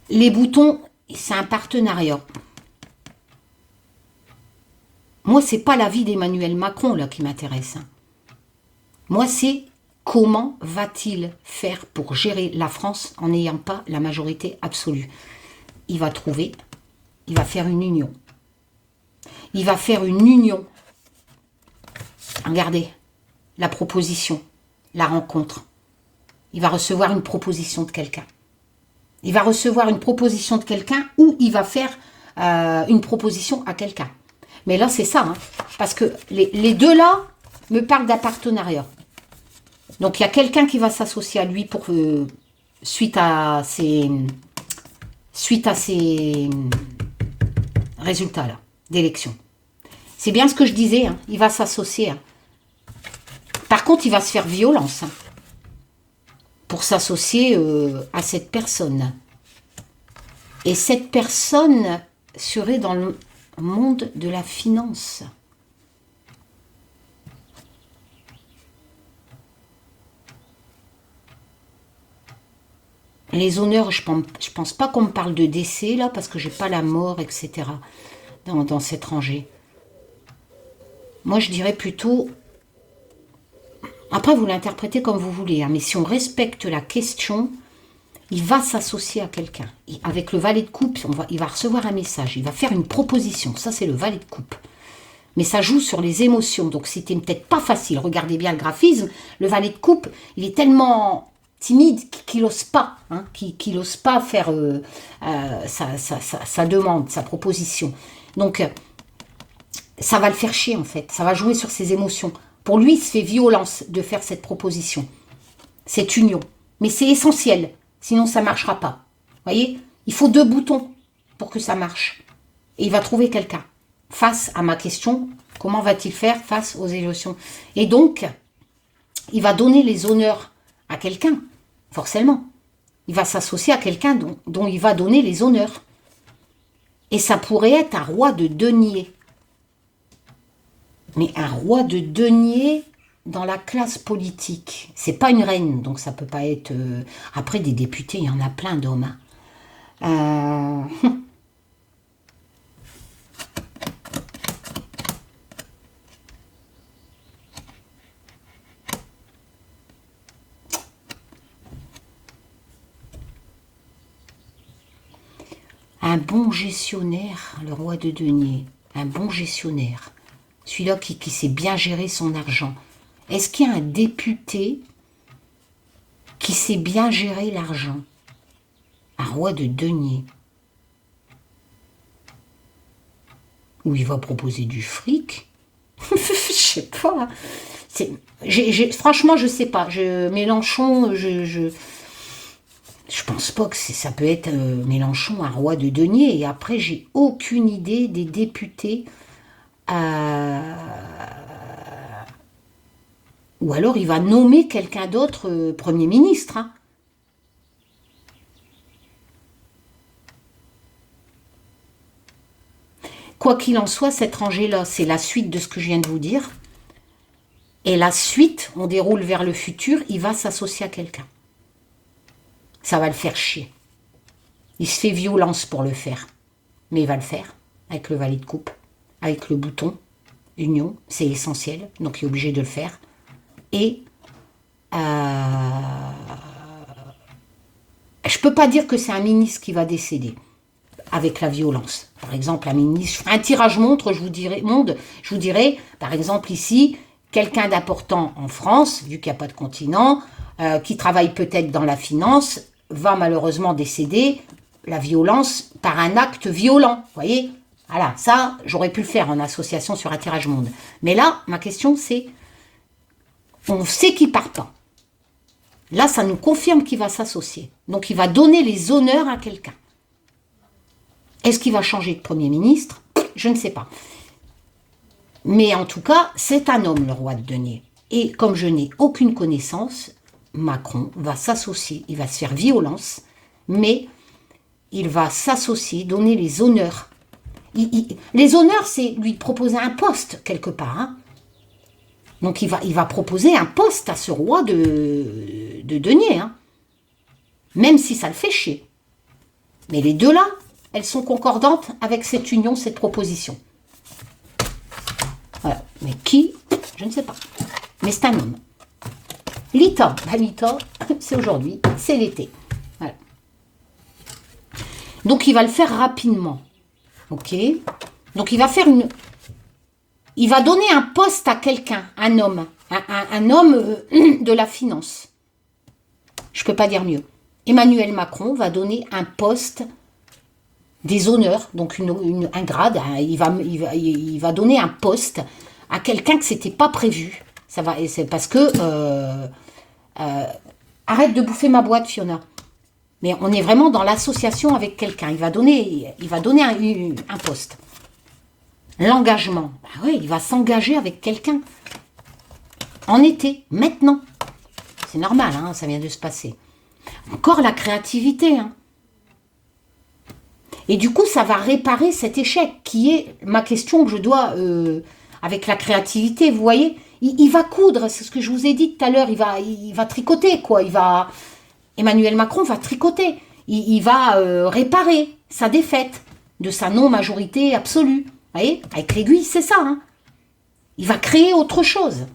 [SPEAKER 1] Les boutons, c'est un partenariat. Moi, c'est pas la vie d'Emmanuel Macron là qui m'intéresse. Hein. Moi, c'est comment va-t-il faire pour gérer la France en n'ayant pas la majorité absolue? Il va trouver, il va faire une union. Il va faire une union. Regardez, la proposition, la rencontre. Il va recevoir une proposition de quelqu'un. Il va recevoir une proposition de quelqu'un ou il va faire une proposition à quelqu'un. Mais là, c'est ça. Hein, parce que les deux là me parlent d'un partenariat. Donc, il y a quelqu'un qui va s'associer à lui pour suite à ces résultats-là d'élection. C'est bien ce que je disais. Hein, il va s'associer. Hein. Par contre, il va se faire violence. Hein, pour s'associer à cette personne. Et cette personne serait dans le monde de la finance. Les honneurs, je pense pas qu'on me parle de décès, là, parce que j'ai pas la mort, etc. dans cette rangée. Moi, je dirais plutôt... Après, vous l'interprétez comme vous voulez, hein, mais si on respecte la question, il va s'associer à quelqu'un. Avec le valet de coupe, il va recevoir un message, il va faire une proposition. Ça, c'est le valet de coupe. Mais ça joue sur les émotions, donc c'était peut-être pas facile. Regardez bien le graphisme. Le valet de coupe, il est tellement timide qu'il n'ose pas, hein, qu'il n'ose pas faire sa demande, sa proposition. Donc, ça va le faire chier, en fait. Ça va jouer sur ses émotions. Pour lui, il se fait violence de faire cette proposition, cette union. Mais c'est essentiel, sinon ça ne marchera pas. Vous voyez, il faut 2 boutons pour que ça marche. Et il va trouver quelqu'un. Face à ma question, comment va-t-il faire face aux émotions? Et donc, il va donner les honneurs à quelqu'un, forcément. Il va s'associer à quelqu'un dont il va donner les honneurs. Et ça pourrait être un roi de denier. Mais un roi de denier dans la classe politique. C'est pas une reine, donc ça peut pas être... Après, des députés, il y en a plein d'hommes. Hein. Un bon gestionnaire, le roi de denier. Un bon gestionnaire. Celui-là qui sait bien gérer son argent. Est-ce qu'il y a un député qui sait bien gérer l'argent? Un roi de denier. Ou il va proposer du fric. Je sais pas. Franchement, je sais pas. Mélenchon, je pense pas que ça peut être Mélenchon un roi de denier. Et après, j'ai aucune idée des députés. Ou alors, il va nommer quelqu'un d'autre Premier ministre. Hein. Quoi qu'il en soit, cette rangée-là, c'est la suite de ce que je viens de vous dire. Et la suite, on déroule vers le futur, il va s'associer à quelqu'un. Ça va le faire chier. Il se fait violence pour le faire. Mais il va le faire, avec le valet de coupe, avec le bouton, union, c'est essentiel, donc il est obligé de le faire. Et je peux pas dire que c'est un ministre qui va décéder avec la violence. Par exemple, un ministre, je ferai un tirage montre, je vous dirais, par exemple ici, quelqu'un d'important en France, vu qu'il n'y a pas de continent, qui travaille peut-être dans la finance, va malheureusement décéder, la violence, par un acte violent. Vous voyez? Voilà, ça, j'aurais pu le faire en association sur un tirage monde. Mais là, ma question, c'est, on sait qu'il part pas. Là, ça nous confirme qu'il va s'associer. Donc, il va donner les honneurs à quelqu'un. Est-ce qu'il va changer de Premier ministre? Je ne sais pas. Mais en tout cas, c'est un homme, le roi de denier. Et comme je n'ai aucune connaissance, Macron va s'associer, il va se faire violence, mais il va s'associer, donner les honneurs. Les honneurs, c'est lui proposer un poste, quelque part. Hein. Donc il va proposer un poste à ce roi de denier. Hein. Même si ça le fait chier. Mais les deux là, elles sont concordantes avec cette union, cette proposition. Voilà. Mais qui? Je ne sais pas. Mais c'est un homme. L'ITA. L'ITA, c'est aujourd'hui, c'est l'été. Voilà. Donc, il va le faire rapidement. OK? Donc, il va faire une... Il va donner un poste à quelqu'un, un homme. Un homme de la finance. Je ne peux pas dire mieux. Emmanuel Macron va donner un poste... des honneurs, donc un grade, il va donner un poste à quelqu'un que c'était pas prévu. C'est parce que arrête de bouffer ma boîte, Fiona. Mais on est vraiment dans l'association avec quelqu'un. Il va donner un poste. L'engagement, bah oui, il va s'engager avec quelqu'un en été, maintenant. C'est normal, hein, ça vient de se passer. Encore la créativité, hein. Et du coup, ça va réparer cet échec qui est ma question que je dois, avec la créativité, vous voyez, il va coudre, c'est ce que je vous ai dit tout à l'heure, il va tricoter, quoi. Emmanuel Macron va tricoter, il va réparer sa défaite de sa non-majorité absolue. Vous voyez, avec l'aiguille, c'est ça. Hein. Il va créer autre chose.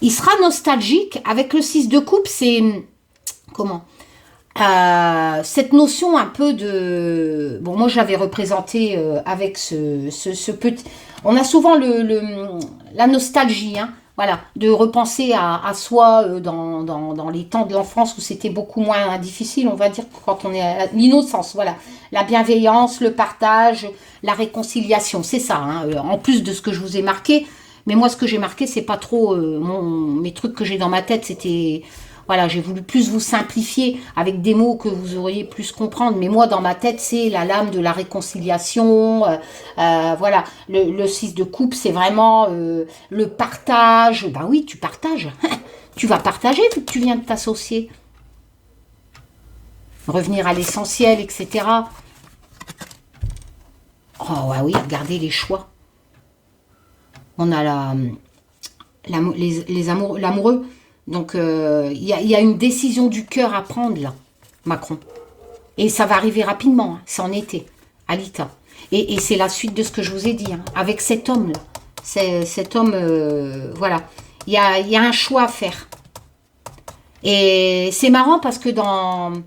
[SPEAKER 1] Il sera nostalgique avec le 6 de coupe, c'est... Comment ? Cette notion un peu de... Bon, moi, j'avais représenté avec ce petit... On a souvent la nostalgie, hein, voilà, de repenser à soi dans les temps de l'enfance où c'était beaucoup moins difficile, on va dire, quand on est à l'innocence, voilà. La bienveillance, le partage, la réconciliation, c'est ça, hein, en plus de ce que je vous ai marqué. Mais moi, ce que j'ai marqué, c'est pas trop... mes trucs que j'ai dans ma tête, c'était... Voilà, j'ai voulu plus vous simplifier avec des mots que vous auriez plus comprendre. Mais moi, dans ma tête, c'est la lame de la réconciliation. Voilà, le 6 de coupe, c'est vraiment le partage. Ben oui, tu partages. Tu vas partager vu que tu viens de t'associer. Revenir à l'essentiel, etc. Oh, ouais, oui, regardez les choix. On a l'amoureux. Donc, il y a une décision du cœur à prendre, là, Macron. Et ça va arriver rapidement, hein, c'est en été, à l'ITA. Et c'est la suite de ce que je vous ai dit, hein, avec cet homme-là. Cet homme, voilà. Il y a un choix à faire. Et c'est marrant parce que dans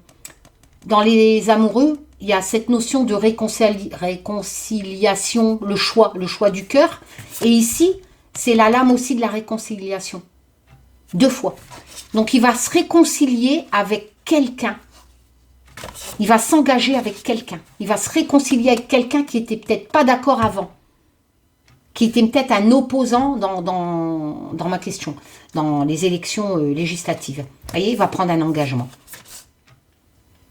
[SPEAKER 1] les amoureux, il y a cette notion de réconciliation, le choix du cœur. Et ici, c'est la lame aussi de la réconciliation. 2 fois. Donc, il va se réconcilier avec quelqu'un Il va s'engager avec quelqu'un. Il va se réconcilier avec quelqu'un qui était peut-être pas d'accord avant. Qui était peut-être un opposant dans ma question, dans les élections législatives. Vous voyez, il va prendre un engagement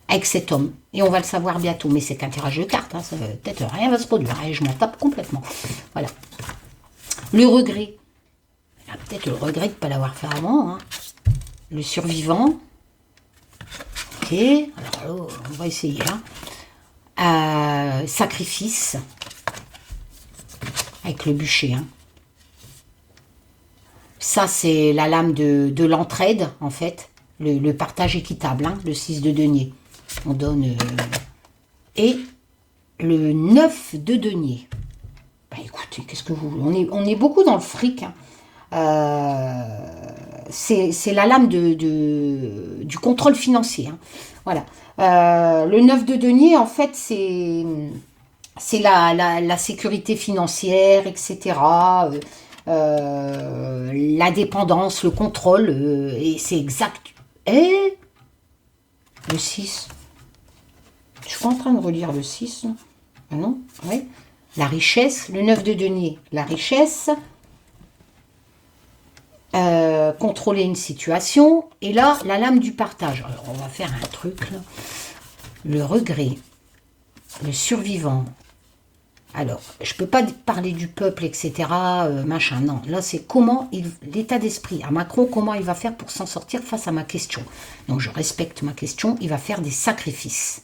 [SPEAKER 1] avec cet homme. Et on va le savoir bientôt. Mais c'est qu'un tirage de cartes. Hein, peut-être rien va se produire. Et je m'en tape complètement. Voilà. Le regret. Il a peut-être le regret de ne pas l'avoir fait avant. Hein. Le survivant. Ok. Alors là, on va essayer. Hein. Sacrifice. Avec le bûcher. Hein. Ça, c'est la lame de l'entraide, en fait. Le partage équitable, hein, le 6 de denier. On donne... et le 9 de denier. Bah écoutez, qu'est-ce que vous... On est beaucoup dans le fric. Hein. C'est la lame du contrôle financier. Hein. Voilà. Le 9 de denier, en fait, c'est la sécurité financière, etc. La dépendance, le contrôle. Et c'est exact. Et le 6. Je suis pas en train de relire le 6. Ah non, ouais. La richesse, le 9 de denier. La richesse, contrôler une situation. Et là, la lame du partage. Alors, on va faire un truc, là. Le regret, le survivant. Alors, je ne peux pas parler du peuple, etc., machin, non. Là, c'est comment l'état d'esprit à Macron, comment il va faire pour s'en sortir face à ma question. Donc, je respecte ma question, il va faire des sacrifices.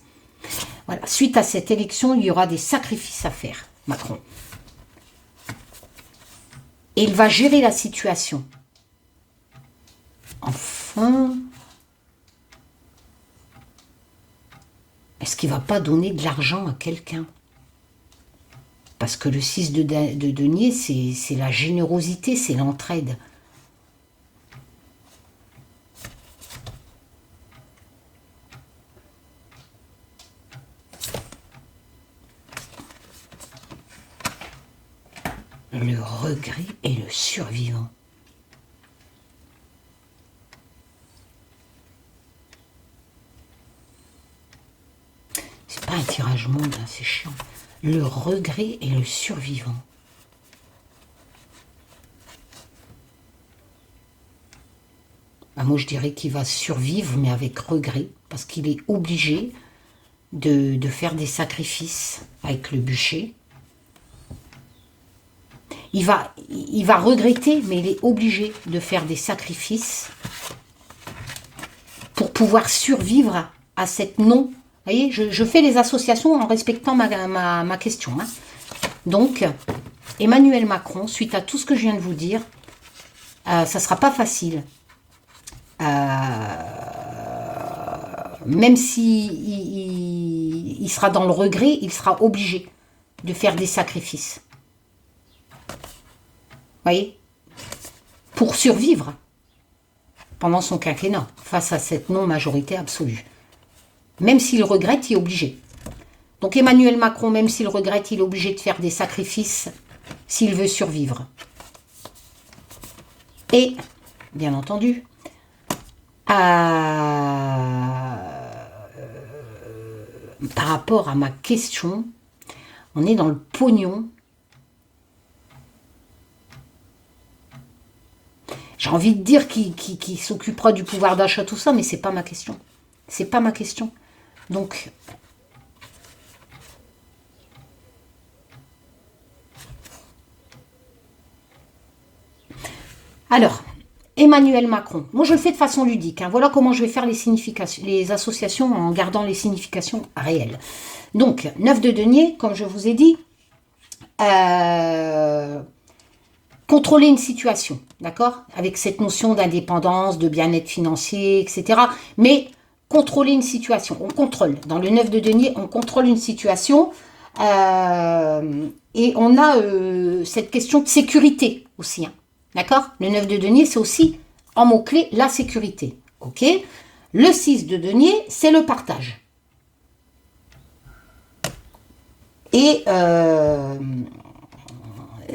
[SPEAKER 1] Voilà, suite à cette élection, il y aura des sacrifices à faire, Macron. Et il va gérer la situation. Enfin, est-ce qu'il ne va pas donner de l'argent à quelqu'un ? Parce que le 6 de denier, c'est la générosité, c'est l'entraide. Le regret et le survivant. C'est pas un tirage monde, hein, c'est chiant. Le regret et le survivant. Ben moi, je dirais qu'il va survivre, mais avec regret, parce qu'il est obligé de faire des sacrifices avec le bûcher. Il va regretter, mais il est obligé de faire des sacrifices pour pouvoir survivre à cette non. Vous voyez, je fais les associations en respectant ma question. Hein. Donc, Emmanuel Macron, suite à tout ce que je viens de vous dire, ça ne sera pas facile. Même si il sera dans le regret, il sera obligé de faire des sacrifices. Vous voyez, pour survivre pendant son quinquennat, face à cette non-majorité absolue. Même s'il regrette, il est obligé. Donc Emmanuel Macron, même s'il regrette, il est obligé de faire des sacrifices s'il veut survivre. Et, bien entendu, par rapport à ma question, on est dans le pognon. J'ai envie de dire qu'il s'occupera du pouvoir d'achat, tout ça, mais c'est pas ma question. C'est pas ma question. Donc, alors, Emmanuel Macron. Moi, je le fais de façon ludique. Hein. Voilà comment je vais faire les associations en gardant les significations réelles. Donc, 9 de denier, comme je vous ai dit, contrôler une situation, d'accord? Avec cette notion d'indépendance, de bien-être financier, etc. Mais contrôler une situation, on contrôle. Dans le 9 de denier, on contrôle une situation et on a cette question de sécurité aussi, hein. D'accord? Le 9 de denier, c'est aussi, en mot-clé, la sécurité. Ok? Le 6 de denier, c'est le partage. Et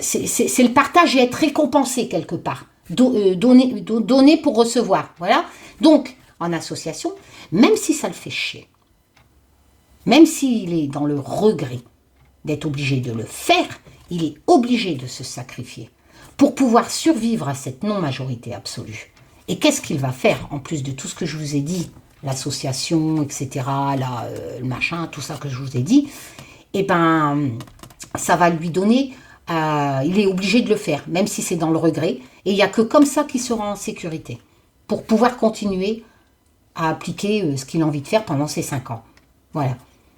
[SPEAKER 1] c'est le partage et être récompensé quelque part. Donner pour recevoir. Voilà. Donc, en association, même si ça le fait chier, Même s'il est dans le regret d'être obligé de le faire, il est obligé de se sacrifier pour pouvoir survivre à cette non-majorité absolue. Et qu'est-ce qu'il va faire, en plus de tout ce que je vous ai dit, l'association, etc., le machin, tout ça que je vous ai dit, eh ben, ça va lui donner, il est obligé de le faire, même si c'est dans le regret, et il n'y a que comme ça qu'il sera en sécurité, pour pouvoir continuer à appliquer ce qu'il a envie de faire pendant ces 5 ans. Voilà.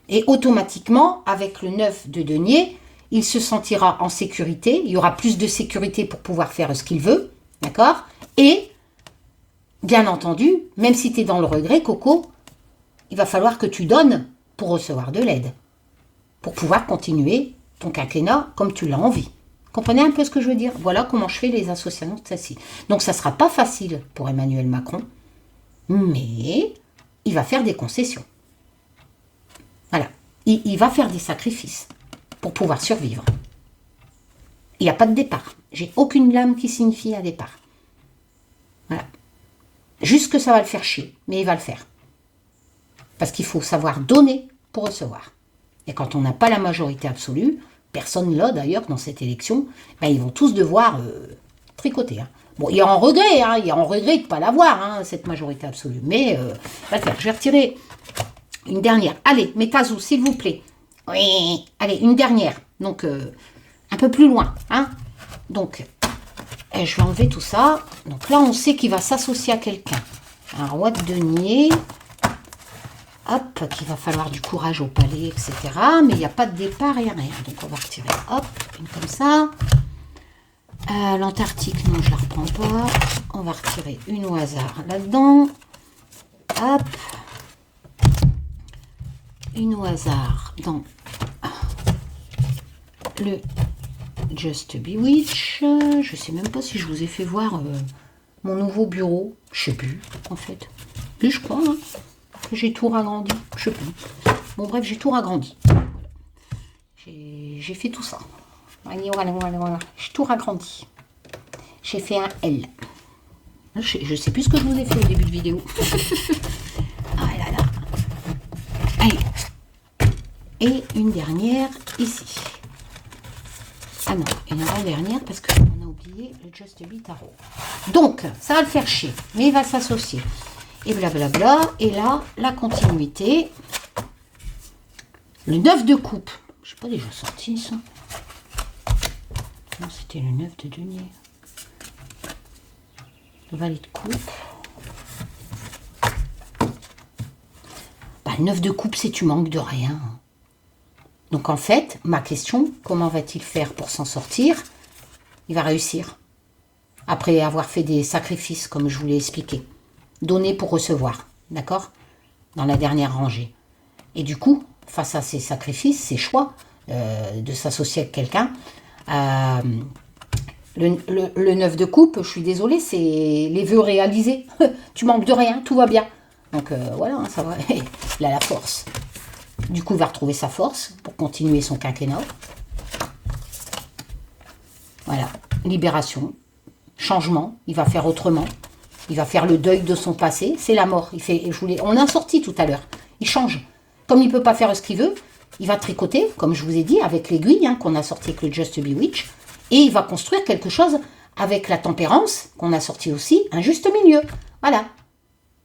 [SPEAKER 1] Et automatiquement, avec le 9 de denier, il se sentira en sécurité, il y aura plus de sécurité pour pouvoir faire ce qu'il veut, d'accord? Et, bien entendu, même si tu es dans le regret, Coco, il va falloir que tu donnes pour recevoir de l'aide, pour pouvoir continuer ton quinquennat comme tu l'as envie. Comprenez un peu ce que je veux dire? Voilà comment je fais les associations de celle-ci. Donc ça ne sera pas facile pour Emmanuel Macron, mais il va faire des concessions. Voilà. Il va faire des sacrifices pour pouvoir survivre. Il n'y a pas de départ. J'ai aucune lame qui signifie un départ. Voilà. Juste que ça va le faire chier, mais il va le faire. Parce qu'il faut savoir donner pour recevoir. Et quand on n'a pas la majorité absolue, personne là d'ailleurs dans cette élection, ben, ils vont tous devoir tricoter. Hein. Bon, il y a en regret, il y a en regret de ne pas l'avoir, cette majorité absolue. Mais va le faire. Je vais retirer une dernière. Allez, Métazou, s'il vous plaît. Oui, allez, une dernière. Donc, un peu plus loin. Hein. Donc, je vais enlever tout ça. Donc là, on sait qu'il va s'associer à quelqu'un. Un roi de denier. Hop, qu'il va falloir du courage au palais, etc. Mais il n'y a pas de départ et rien. Donc, on va retirer, hop, une comme ça. L'Antarctique, non, je ne la reprends pas. On va retirer une au hasard là-dedans. Hop. Une au hasard dans le Just Bewitch. Je ne sais même pas si je vous ai fait voir mon nouveau bureau. Je ne sais plus, en fait. Plus, je crois, que j'ai tout ragrandi. Je ne sais plus. Bon, bref, j'ai tout ragrandi. Voilà. J'ai fait tout ça. Voilà. J'ai tout ragrandi. J'ai fait un L. Je ne sais plus ce que je vous ai fait au début de vidéo. Ah là là. Allez. Et une dernière ici. Ah non, une avant-dernière parce qu'on a oublié le Just Be Tarot. Donc, ça va le faire chier, mais il va s'associer. Et blablabla. Et là, la continuité. Le 9 de coupe. Je sais pas déjà sorti ça. Non, c'était le 9 de denier. Le valet de coupe. Bah, le 9 de coupe, c'est tu manques de rien. Donc en fait, ma question, comment va-t-il faire pour s'en sortir? Il va réussir. Après avoir fait des sacrifices, comme je vous l'ai expliqué. Donner pour recevoir, d'accord? Dans la dernière rangée. Et du coup, face à ces sacrifices, ces choix de s'associer avec quelqu'un, le 9 de coupe, je suis désolée, c'est les vœux réalisés. Tu manques de rien, tout va bien. Donc voilà, ça va. Il a la force. Du coup, il va retrouver sa force pour continuer son quinquennat. Voilà, libération, changement, il va faire autrement. Il va faire le deuil de son passé, c'est la mort. On a sorti tout à l'heure, il change. Comme il ne peut pas faire ce qu'il veut, il va tricoter, comme je vous ai dit, avec l'aiguille qu'on a sorti avec le Just Bewitch. Et il va construire quelque chose avec la tempérance, qu'on a sorti aussi, un juste milieu. Voilà.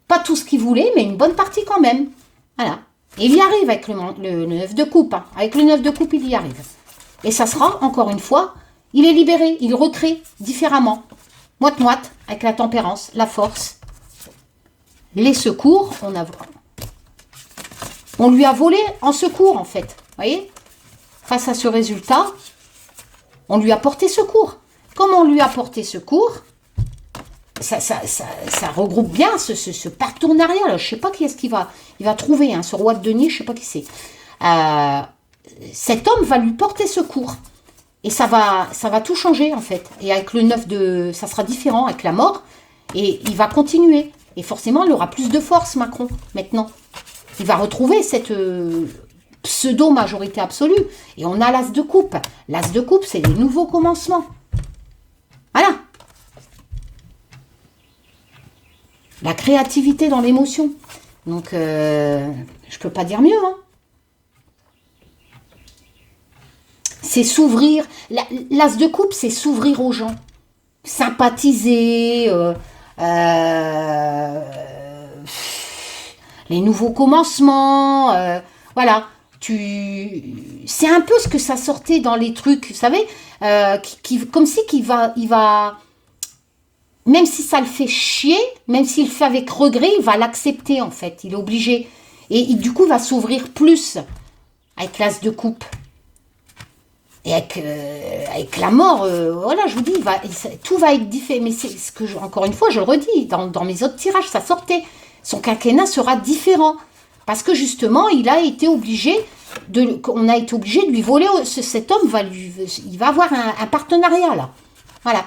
[SPEAKER 1] Pas tout ce qu'il voulait, mais une bonne partie quand même. Voilà. Et il y arrive avec le 9 de coupe. Avec le 9 de coupe, il y arrive. Et ça sera, encore une fois, il est libéré, il recrée différemment. Moite-moite, avec la tempérance, la force. Les secours, on lui a volé en secours, en fait. Vous voyez? Face à ce résultat, on lui a porté secours. Comme on lui a porté secours, ça regroupe bien ce partenariat. Là. Je ne sais pas qui est-ce qu'il va trouver, ce roi de denier, je ne sais pas qui c'est. Cet homme va lui porter secours. Et ça va tout changer, en fait. Et avec le 9 ça sera différent avec la mort. Et il va continuer. Et forcément, il aura plus de force, Macron, maintenant. Il va retrouver cette pseudo-majorité absolue. Et on a l'as de coupe. L'as de coupe, c'est les nouveaux commencements. Voilà. La créativité dans l'émotion. Donc, je peux pas dire mieux. C'est s'ouvrir. L'as de coupe, c'est s'ouvrir aux gens. Sympathiser. Les nouveaux commencements. Voilà. C'est un peu ce que ça sortait dans les trucs, vous savez, comme si il va, même si ça le fait chier, même s'il le fait avec regret, il va l'accepter en fait, il est obligé. Et du coup, il va s'ouvrir plus avec l'as de coupe. Et avec la mort, voilà, je vous dis, tout va être différent. Mais c'est ce que, encore une fois, je le redis, dans mes autres tirages, ça sortait. Son quinquennat sera différent. Parce que justement, il a été obligé on a été obligé de lui voler. Cet homme il va avoir un partenariat là. Voilà.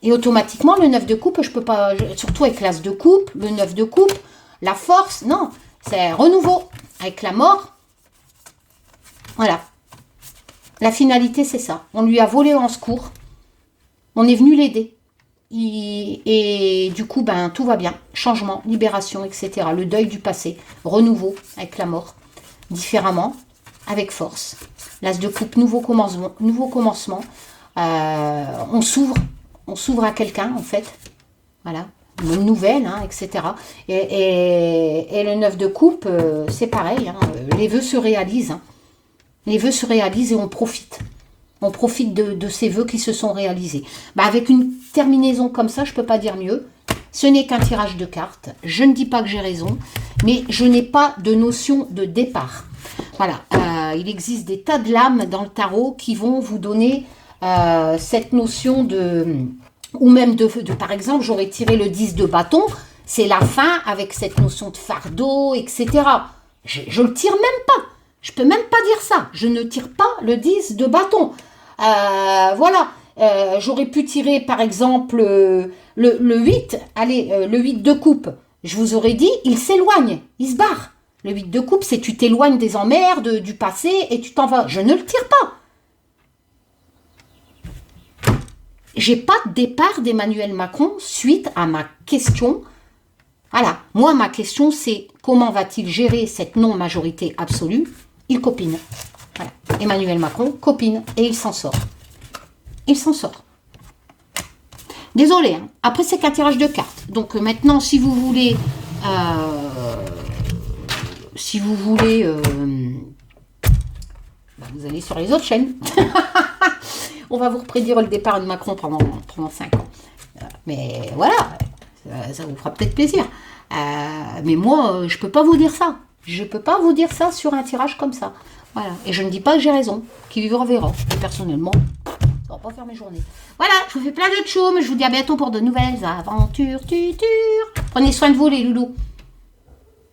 [SPEAKER 1] Et automatiquement, le 9 de coupe, je peux pas, surtout avec l'as de coupe, le 9 de coupe, la force, non, c'est renouveau. Avec la mort, voilà. La finalité, c'est ça. On lui a volé en secours. On est venu l'aider. Et du coup, ben, tout va bien. Changement, libération, etc. Le deuil du passé. Renouveau avec la mort. Différemment, avec force. L'as de coupe, nouveau commencement. On s'ouvre à quelqu'un, en fait. Voilà. Une nouvelle, hein, etc. Et le 9 de coupe, c'est pareil. Hein. Les vœux se réalisent. Hein. Les vœux se réalisent et on profite. On profite de ces vœux qui se sont réalisés. Bah, avec une terminaison comme ça, je ne peux pas dire mieux. Ce n'est qu'un tirage de cartes. Je ne dis pas que j'ai raison, mais je n'ai pas de notion de départ. Voilà. Il existe des tas de lames dans le tarot qui vont vous donner cette notion de... Ou même par exemple, j'aurais tiré le 10 de bâton. C'est la fin avec cette notion de fardeau, etc. Je le tire même pas. Je peux même pas dire ça. Je ne tire pas le 10 de bâton. Voilà. J'aurais pu tirer, par exemple, le 8. Allez, le 8 de coupe. Je vous aurais dit, il s'éloigne. Il se barre. Le 8 de coupe, c'est tu t'éloignes des emmerdes, du passé, et tu t'en vas. Je ne le tire pas. J'ai pas de départ d'Emmanuel Macron suite à ma question. Voilà. Moi, ma question, c'est comment va-t-il gérer cette non-majorité absolue? Il copine. Voilà. Emmanuel Macron copine et il s'en sort. Il s'en sort. Désolé. Hein. Après, c'est qu'un tirage de cartes. Donc maintenant, si vous voulez... vous allez sur les autres chaînes. On va vous prédire le départ de Macron pendant 5 ans. Mais voilà, ça vous fera peut-être plaisir. Mais moi, je ne peux pas vous dire ça. Je ne peux pas vous dire ça sur un tirage comme ça. Voilà. Et je ne dis pas que j'ai raison. Qui vivra verra. Et personnellement, ça ne va pas faire mes journées. Voilà, je vous fais plein de tchoum. Je vous dis à bientôt pour de nouvelles aventures. Prenez soin de vous les loulous.